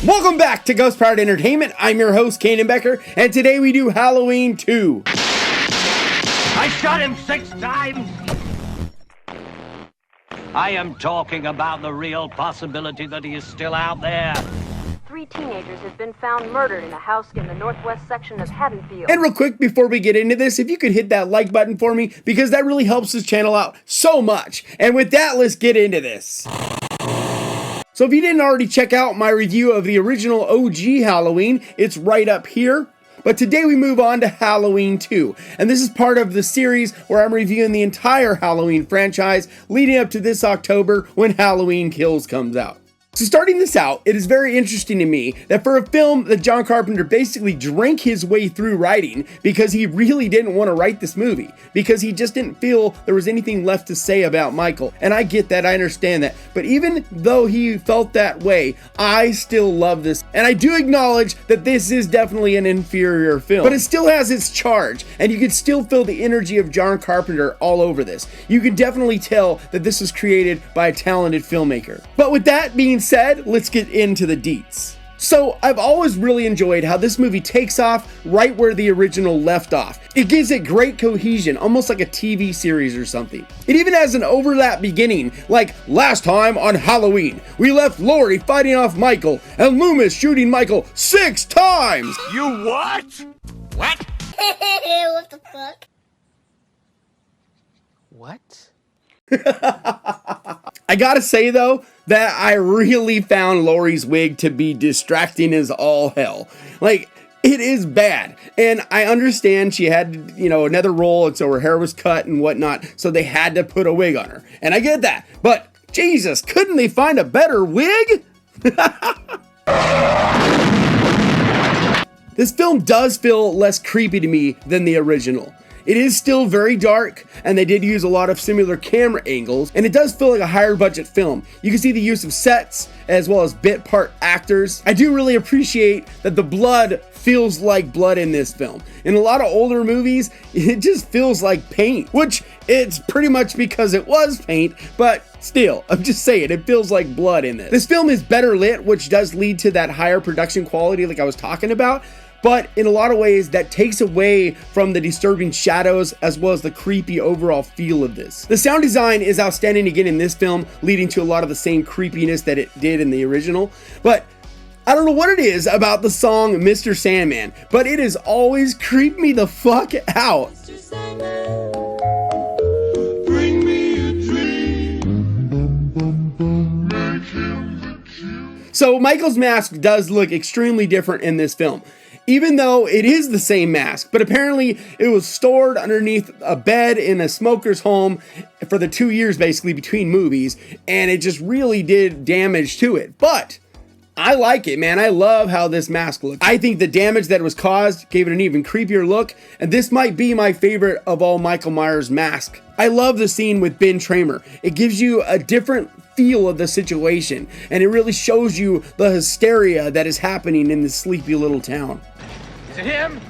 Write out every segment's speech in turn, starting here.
Welcome back to Ghost Powered Entertainment. I'm your host, Kanan Becker, and today we do Halloween 2. I shot him 6 times. I am talking about the real possibility that he is still out there. 3 teenagers have been found murdered in a house in the northwest section of Haddonfield. And real quick, before we get into this, if you could hit that like button for me, because that really helps this channel out so much. And with that, let's get into this. So if you didn't already check out my review of the original OG Halloween, it's right up here. But today we move on to Halloween 2, and this is part of the series where I'm reviewing the entire Halloween franchise leading up to this October when Halloween Kills comes out. So starting this out, it is very interesting to me that for a film that John Carpenter basically drank his way through writing because he really didn't want to write this movie, because he just didn't feel there was anything left to say about Michael. And I get that, I understand that. But even though he felt that way, I still love this. And I do acknowledge that this is definitely an inferior film, but it still has its charge, and you can still feel the energy of John Carpenter all over this. You can definitely tell that this was created by a talented filmmaker. But with that being said, let's get into the deets. So I've always really enjoyed how this movie takes off right where the original left off. It gives it great cohesion, almost like a TV series or something. It even has an overlap beginning, like last time on Halloween, we left Laurie fighting off Michael and Loomis shooting Michael 6 times. You what? What? What the fuck? What? I gotta say though, that I really found Laurie's wig to be distracting as all hell. Like, it is bad. And I understand she had, another role, and so her hair was cut and whatnot, so they had to put a wig on her. And I get that. But, Jesus, couldn't they find a better wig? This film does feel less creepy to me than the original. It is still very dark, and they did use a lot of similar camera angles, and it does feel like a higher budget film. You can see the use of sets, as well as bit part actors. I do really appreciate that the blood feels like blood in this film. In a lot of older movies, it just feels like paint, which it's pretty much because it was paint, but still, I'm just saying, it feels like blood in this. This film is better lit, which does lead to that higher production quality like I was talking about. But in a lot of ways, that takes away from the disturbing shadows as well as the creepy overall feel of this. The sound design is outstanding again in this film, leading to a lot of the same creepiness that it did in the original. But I don't know what it is about the song Mr. Sandman, but it has always creeped me the fuck out. Mr. Sandman, bring me a dream. So Michael's mask does look extremely different in this film, even though it is the same mask, but apparently it was stored underneath a bed in a smoker's home for the 2 years basically between movies, and it just really did damage to it. But I like it, man. I love how this mask looks. I think the damage that was caused gave it an even creepier look, and this might be my favorite of all Michael Myers masks. I love the scene with Ben Tramer. It gives you a different feel of the situation, and it really shows you the hysteria that is happening in this sleepy little town. Is it him?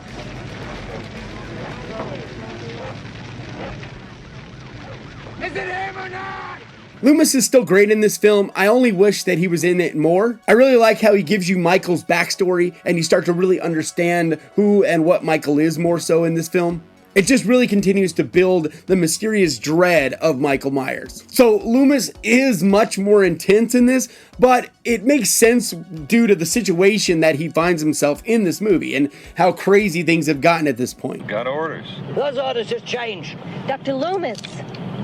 Is it him or not? Loomis is still great in this film. I only wish that he was in it more. I really like how he gives you Michael's backstory, and you start to really understand who and what Michael is more so in this film. It just really continues to build the mysterious dread of Michael Myers. So Loomis is much more intense in this, but it makes sense due to the situation that he finds himself in this movie and how crazy things have gotten at this point. Got orders. Those orders just changed. Dr. Loomis.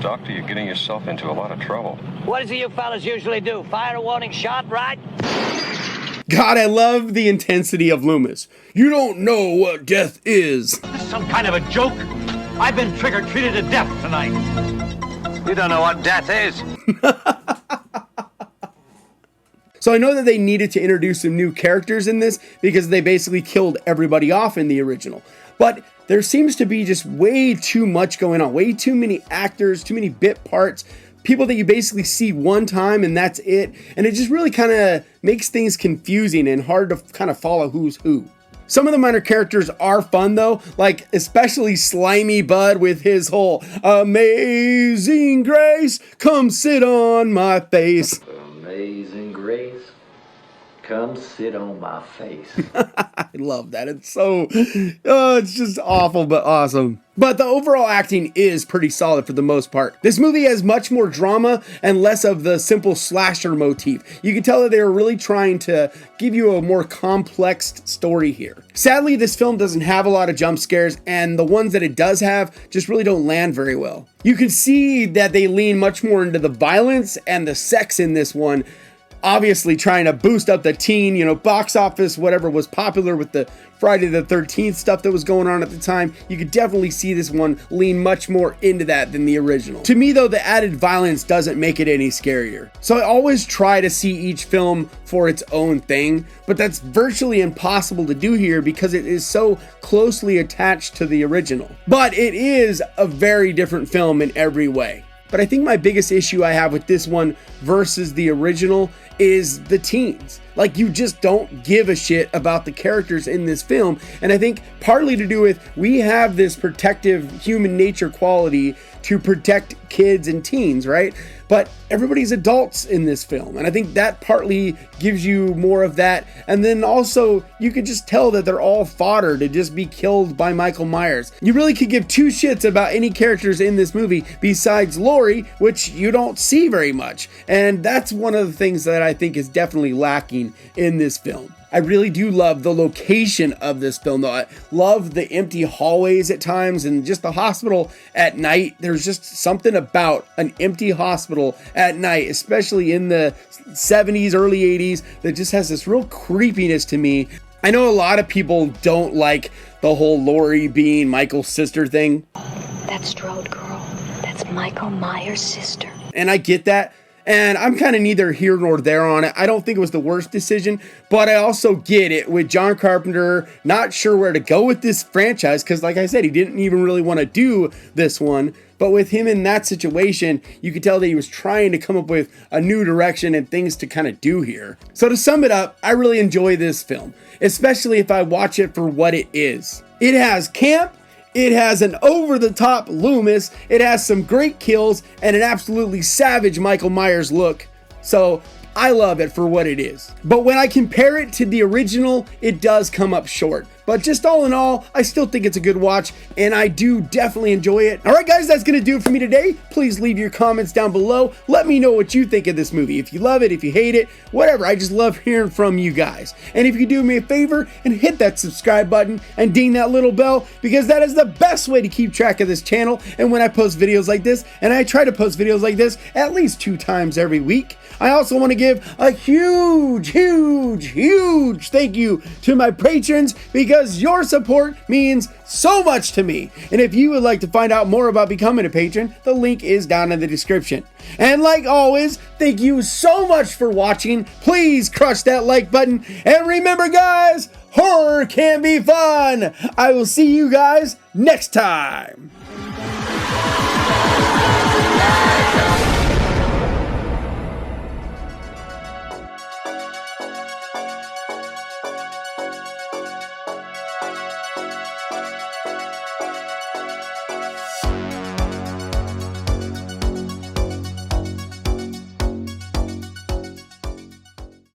Doctor, you're getting yourself into a lot of trouble. What is it you fellas usually do? Fire a warning shot, right? God, I love the intensity of Loomis. You don't know what death is. This is some kind of a joke. I've been trigger-treated to death tonight. You don't know what death is. So I know that they needed to introduce some new characters in this because they basically killed everybody off in the original. But there seems to be just way too much going on. Way too many actors, too many bit parts. People that you basically see one time and that's it. And it just really kind of makes things confusing and hard to kind of follow who's who. Some of the minor characters are fun though, like especially Slimy Bud with his whole amazing grace, come sit on my face. Amazing grace, Come sit on my face. I love that. It's so, it's just awful, but awesome. But the overall acting is pretty solid for the most part. This movie has much more drama and less of the simple slasher motif. You can tell that they were really trying to give you a more complex story here. Sadly, this film doesn't have a lot of jump scares, and the ones that it does have just really don't land very well. You can see that they lean much more into the violence and the sex in this one, obviously trying to boost up the teen, box office, whatever was popular with the Friday the 13th stuff that was going on at the time. You could definitely see this one lean much more into that than the original. To me though, the added violence doesn't make it any scarier. So I always try to see each film for its own thing, but that's virtually impossible to do here because it is so closely attached to the original. But it is a very different film in every way. But I think my biggest issue I have with this one versus the original is the teens. Like, you just don't give a shit about the characters in this film. And I think partly to do with, we have this protective human nature quality to protect kids and teens, right? But everybody's adults in this film. And I think that partly gives you more of that. And then also, you could just tell that they're all fodder to just be killed by Michael Myers. You really could give two shits about any characters in this movie besides Laurie, which you don't see very much. And that's one of the things that I think is definitely lacking in this film. I really do love the location of this film though. I love the empty hallways at times and just the hospital at night. There's just something about an empty hospital at night, especially in the 70s, early 80s, that just has this real creepiness to me. I know a lot of people don't like the whole Laurie being Michael's sister thing. That Strode girl, that's Michael Myers' sister. And I get that. And I'm kind of neither here nor there on it. I don't think it was the worst decision, but I also get it with John Carpenter not sure where to go with this franchise because, like I said, he didn't even really want to do this one. But with him in that situation, you could tell that he was trying to come up with a new direction and things to kind of do here. So to sum it up, I really enjoy this film, especially if I watch it for what it is. It has camp. It has an over-the-top Loomis, it has some great kills, and an absolutely savage Michael Myers look. So I love it for what it is. But when I compare it to the original, it does come up short. But just all in all, I still think it's a good watch, and I do definitely enjoy it. All right, guys, that's going to do it for me today. Please leave your comments down below. Let me know what you think of this movie. If you love it, if you hate it, whatever. I just love hearing from you guys. And if you could do me a favor and hit that subscribe button and ding that little bell, because that is the best way to keep track of this channel. And when I post videos like this, and I try to post videos like this at least 2 times every week, I also want to give a huge thank you to my patrons, because your support means so much to me. And if you would like to find out more about becoming a patron, the link is down in the description. And like always, thank you so much for watching. Please crush that like button. And remember, guys, horror can be fun. I will see you guys next time.